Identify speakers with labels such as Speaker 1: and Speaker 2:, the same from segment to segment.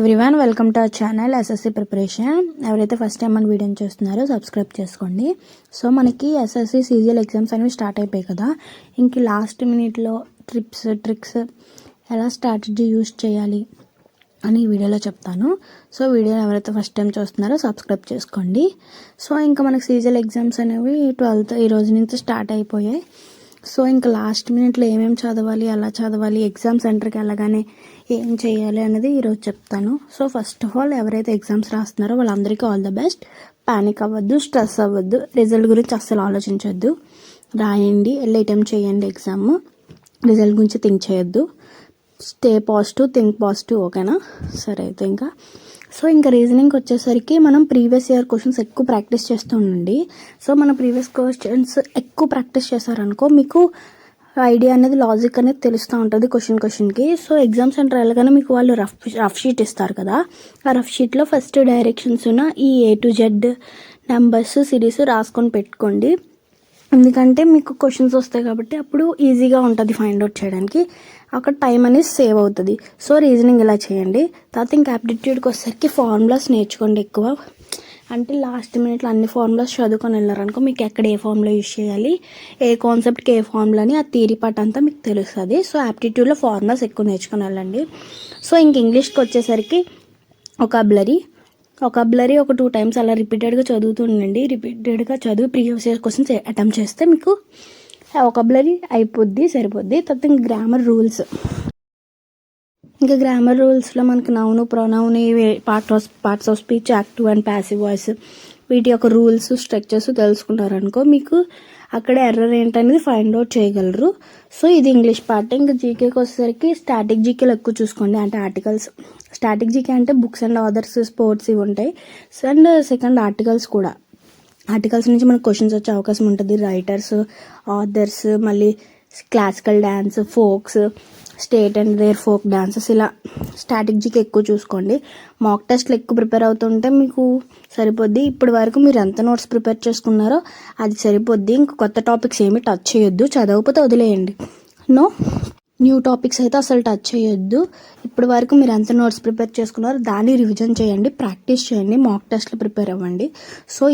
Speaker 1: Everyone welcome to our channel SSC preparation. ఎవరైతే first time మన వీడియోని చూస్తున్నారో సబ్స్క్రైబ్ చేసుకోండి. సో మనకి ఎస్ఎస్సి సీజీఎల్ ఎగ్జామ్స్ అనేవి స్టార్ట్ అయిపోయాయి కదా. ఇంక లాస్ట్ మినిట్లో ట్రిక్స్ ఎలా స్ట్రాటజీ యూజ్ చేయాలి అని ఈ వీడియోలో చెప్తాను. సో వీడియోని ఎవరైతే ఫస్ట్ టైం చూస్తున్నారో సబ్స్క్రైబ్ చేసుకోండి. సో ఇంకా మనకి సీజీఎల్ ఎగ్జామ్స్ అనేవి 12th ఈ రోజు నుంచి స్టార్ట్ అయిపోయాయి. సో ఇంకా లాస్ట్ మినిట్లో ఏమేమి చదవాలి, ఎలా చదవాలి, ఎగ్జామ్ సెంటర్కి వెళ్ళగానే ఏం చేయాలి అనేది ఈరోజు చెప్తాను. సో ఫస్ట్ ఆఫ్ ఆల్ ఎవరైతే ఎగ్జామ్స్ రాస్తున్నారో వాళ్ళందరికీ ఆల్ ద బెస్ట్. పానిక్ అవ్వద్దు, స్ట్రెస్ అవ్వద్దు, రిజల్ట్ గురించి అస్సలు ఆలోచించొద్దు. రాయండి, వెళ్ళి అటెంప్ట్ చేయండి ఎగ్జామ్. రిజల్ట్ గురించి థింక్ చేయొద్దు. స్టే పాజిటివ్, థింక్ పాజిటివ్, ఓకేనా? సరే అయితే ఇంకా రీజనింగ్కి వచ్చేసరికి మనం ప్రీవియస్ ఇయర్ క్వశ్చన్స్ ఎక్కువ ప్రాక్టీస్ చేస్తూ ఉండండి. సో మన ప్రీవియస్ క్వశ్చన్స్ ఎక్కువ ప్రాక్టీస్ చేశారనుకో మీకు ఐడియా అనేది, లాజిక్ అనేది తెలుస్తూ ఉంటుంది క్వశ్చన్కి. సో ఎగ్జామ్ సెంటర్ వెళ్ళగానే మీకు వాళ్ళు రఫ్ షీట్ ఇస్తారు కదా. ఆ రఫ్ షీట్లో ఫస్ట్ డైరెక్షన్స్ ఉన్న ఈ A to Z numbers series రాసుకొని పెట్టుకోండి. ఎందుకంటే మీకు క్వశ్చన్స్ వస్తాయి కాబట్టి అప్పుడు ఈజీగా ఉంటుంది ఫైండ్ అవుట్ చేయడానికి. అక్కడ టైం అనేది సేవ్ అవుతుంది. సో రీజనింగ్ ఇలా చేయండి. తర్వాత ఇంకా యాప్టిట్యూడ్కి వచ్చేసరికి ఫార్ములాస్ నేర్చుకోండి ఎక్కువ. అంటే లాస్ట్ మినిట్లో అన్ని ఫార్ములాస్ చదువుకొని వెళ్ళారనుకో మీకు ఎక్కడ ఏ ఫార్ములా యూజ్ చేయాలి, ఏ కాన్సెప్ట్కి ఏ ఫార్ములా అని ఆ థియరీ పార్ట్ అంతా మీకు తెలుస్తుంది. సో యాప్టిట్యూడ్లో ఫార్ములాస్ ఎక్కువ నేర్చుకొని వెళ్ళండి. సో ఇంక ఇంగ్లీష్కి వచ్చేసరికి ఒకాబులరీ ఒక 2 times అలా రిపీటెడ్గా చదువుతూ ఉండండి. రిపీటెడ్గా చదివి ప్రీవియస్ ఇయర్ క్వశ్చన్స్ అటెంప్ట్ చేస్తే మీకు ఒకాబులరీ అయిపోద్ది, సరిపోద్ది. తర్వాత ఇంకా గ్రామర్ రూల్స్లో మనకి noun, pronoun, parts of speech, active and passive voice, వీటి యొక్క రూల్స్, స్ట్రక్చర్స్ తెలుసుకున్నారనుకో మీకు అక్కడ ఎర్రర్ ఏంటనేది ఫైండ్ అవుట్ చేయగలరు. సో ఇది ఇంగ్లీష్ పార్ట్. ఇంకా జీకేకి వచ్చేసరికి స్టాటిక్ జీకేలు ఎక్కువ చూసుకోండి. అంటే ఆర్టికల్స్, స్టాటిక్ జీకే అంటే బుక్స్ అండ్ ఆథర్స్, స్పోర్ట్స్ ఇవి ఉంటాయి. అండ్ సెకండ్ ఆర్టికల్స్ నుంచి మనకు క్వశ్చన్స్ వచ్చే అవకాశం ఉంటుంది. రైటర్స్, ఆథర్స్, మళ్ళీ classical dance, folks, state and their folk dances, ఇలా స్టాటిక్ జీకే ఎక్కువ చూసుకోండి. మాక్ టెస్ట్లు ఎక్కువ ప్రిపేర్ అవుతుంటే మీకు సరిపోద్ది. ఇప్పటి వరకు మీరు ఎంత నోట్స్ ప్రిపేర్ చేసుకున్నారో అది సరిపోద్ది. ఇంక కొత్త టాపిక్స్ ఏమీ టచ్ చేయొద్దు, చదవకపోతే వదిలేయండి. న్యూ టాపిక్స్ అయితే అసలు టచ్ చేయొద్దు. ఇప్పటి వరకు మీరు ఎంత నోట్స్ ప్రిపేర్ చేసుకున్నారో దాన్ని రివిజన్ చేయండి, ప్రాక్టీస్ చేయండి, మాక్ టెస్ట్లు ప్రిపేర్ అవ్వండి. సో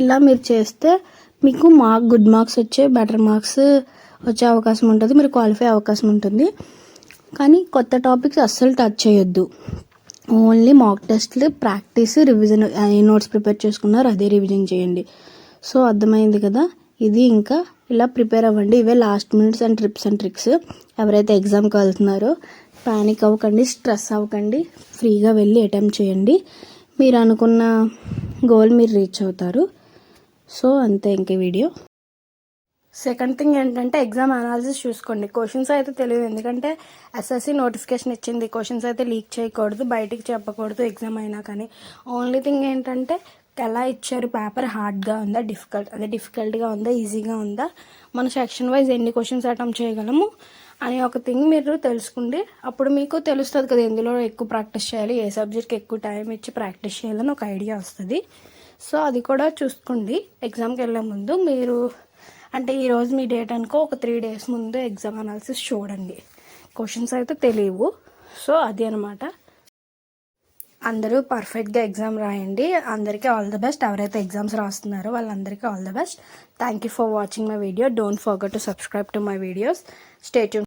Speaker 1: ఇలా మీరు చేస్తే మీకు గుడ్ మార్క్స్ వచ్చే, బెటర్ మార్క్స్ వచ్చే అవకాశం ఉంటుంది, మీరు క్వాలిఫై అవకాశం ఉంటుంది. కానీ కొత్త టాపిక్స్ అస్సలు టచ్ చేయొద్దు. ఓన్లీ మాక్ టెస్ట్లు, ప్రాక్టీస్, రివిజన్. ఏ నోట్స్ ప్రిపేర్ చేసుకున్నారో అదే రివిజన్ చేయండి. సో అర్థమైంది కదా. ఇది ఇంకా ఇలా ప్రిపేర్ అవ్వండి. ఇవే last minutes and tips and tricks. ఎవరైతే ఎగ్జామ్కి వెళ్తున్నారో పానిక్ అవ్వకండి, స్ట్రెస్ అవ్వకండి, ఫ్రీగా వెళ్ళి అటెంప్ట్ చేయండి. మీరు అనుకున్న గోల్ మీరు రీచ్ అవుతారు. సో అంతే ఇంక వీడియో. సెకండ్ థింగ్ ఏంటంటే ఎగ్జామ్ అనాలిసిస్ చూసుకోండి. క్వశ్చన్స్ అయితే తెలియదు, ఎందుకంటే ఎస్ఎస్సి నోటిఫికేషన్ ఇచ్చింది. క్వశ్చన్స్ అయితే లీక్ చేయకూడదు, బయటికి చెప్పకూడదు ఎగ్జామ్ అయినా. కానీ ఓన్లీ థింగ్ ఏంటంటే ఎలా ఇచ్చారు, పేపర్ హార్డ్గా ఉందా, డిఫికల్ట్గా ఉందా, ఈజీగా ఉందా, మన సెక్షన్ వైజ్ ఎన్ని క్వశ్చన్స్ అటెంప్ట్ చేయగలము అని ఒక థింగ్ మీరు తెలుసుకోండి. అప్పుడు మీకు తెలుస్తుంది కదా ఎందులో ఎక్కువ ప్రాక్టీస్ చేయాలి, ఏ సబ్జెక్ట్కి ఎక్కువ టైం ఇచ్చి ప్రాక్టీస్ చేయాలని ఒక ఐడియా వస్తుంది. సో అది కూడా చూసుకోండి. ఎగ్జామ్కి వెళ్ళే ముందు మీరు, అంటే ఈరోజు మీ డేట్ అనుకో, ఒక 3 days ముందు ఎగ్జామ్ అనాలిసిస్ చూడండి. క్వశ్చన్స్ అయితే తెలియవు. సో అది అనమాట. అందరూ పర్ఫెక్ట్గా ఎగ్జామ్ రాయండి. అందరికీ ఆల్ ద బెస్ట్. ఎవరైతే ఎగ్జామ్స్ రాస్తున్నారో వాళ్ళందరికీ all the best. Thank you for watching my video. Don't forget to subscribe to my videos. Stay tune.